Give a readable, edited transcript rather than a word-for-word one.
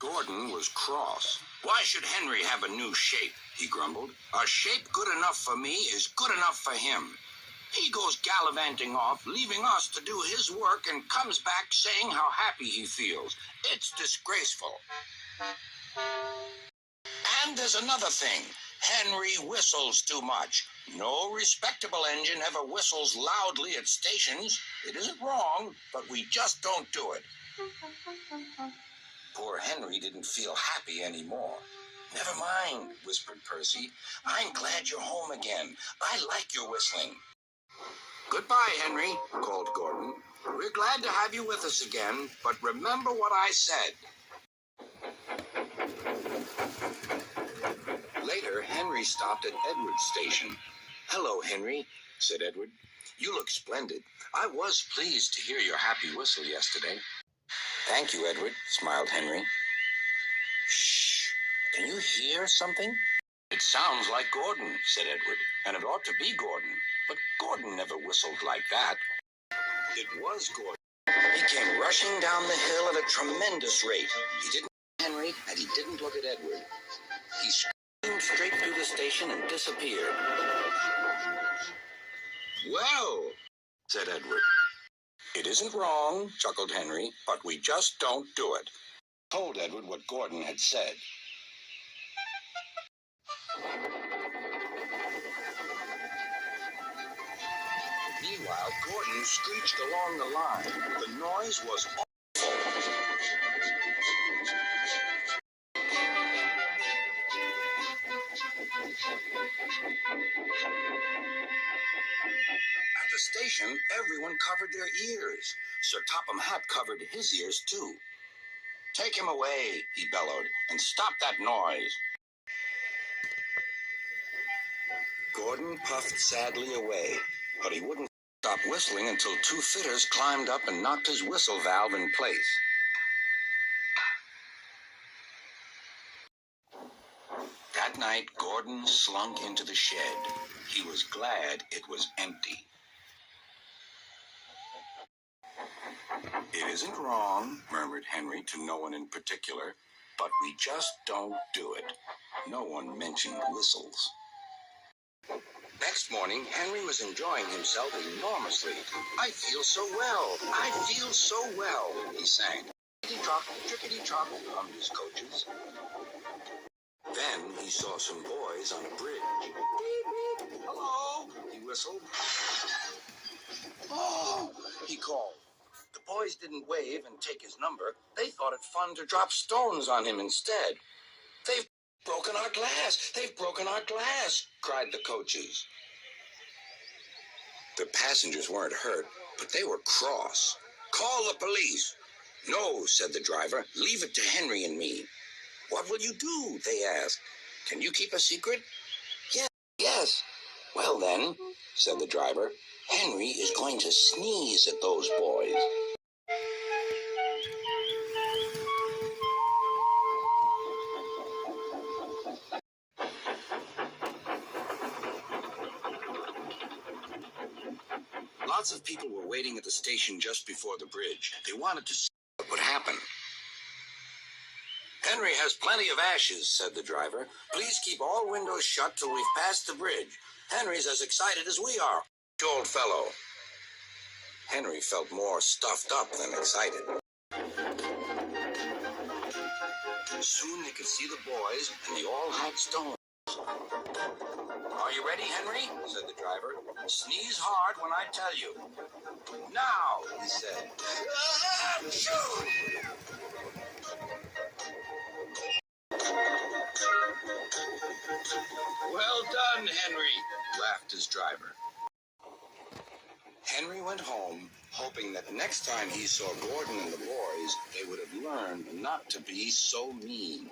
Gordon was cross. "Why should Henry have a new shape?" he grumbled. "A shape good enough for me is good enough for him. He goes gallivanting off, leaving us to do his work, and comes back saying how happy he feels. It's disgraceful. And there's another thing. Henry whistles too much. No respectable engine ever whistles loudly at stations. It isn't wrong, but we just don't do it." Poor Henry didn't feel happy anymore. "Never mind," whispered Percy. "I'm glad you're home again. I like your whistling." "Goodbye, Henry," called Gordon. "We're glad to have you with us again, but remember what I said." Later, Henry stopped at Edward's station. "Hello, Henry," said Edward. "You look splendid. I was pleased to hear your happy whistle yesterday." "Thank you, Edward," smiled Henry. "Shh! Can you hear something?" "It sounds like Gordon," said Edward, "and it ought to be Gordon. But Gordon never whistled like that." It was Gordon. He came rushing down the hill at a tremendous rate. He didn't look at Henry, and he didn't look at Edward. He screamed straight through the station and disappeared. "Well," said Edward. "It isn't wrong," chuckled Henry, "but we just don't do it." Told Edward what Gordon had said. Meanwhile, Gordon screeched along the line. The noise was awful. At the station, everyone covered their ears. Sir Topham Hatt covered his ears, too. "Take him away," he bellowed, "and stop that noise." Gordon puffed sadly away, but he wouldn't stop whistling until two fidders climbed up and knocked his whistle valve in place. That night, Gordon slunk into the shed. He was glad it was empty. "It isn't wrong," murmured Henry to no one in particular, "but we just don't do it." No one mentioned whistles. Next morning, Henry was enjoying himself enormously. "I feel so well. I feel so well," he sang. "Trickety-trock, trickety-trock," hummed his coaches. Then he saw some boys on a bridge. "Beep, beep. Hello," he whistled. "Oh," he called. The boys didn't wave and take his number. They thought it fun to drop stones on him instead. "They've broken our glass! They've broken our glass!" cried the coaches. The passengers weren't hurt, but they were cross. "Call the police." "No," said the driver. "Leave it to Henry and me." "What will you do?" they asked. "Can you keep a secret?" Yes. "Well then," said the driver, "Henry is going to sneeze at those boys." Lots of people were waiting at the station just before the bridge. They wanted to see what would happen. "Henry has plenty of ashes," said the driver. "Please keep all windows shut till we've passed the bridge. Henry's as excited as we are, old fellow." Henry felt more stuffed up than excited. Soon they could see the boys, and they all had stones. "Are you ready, Henry?" said the driver. "Sneeze hard when I tell you." "Now," he said. "Achoo!" "Well done, Henry," laughed his driver. Henry went home, hoping that next time he saw Gordon and the boys, they would have learned not to be so mean.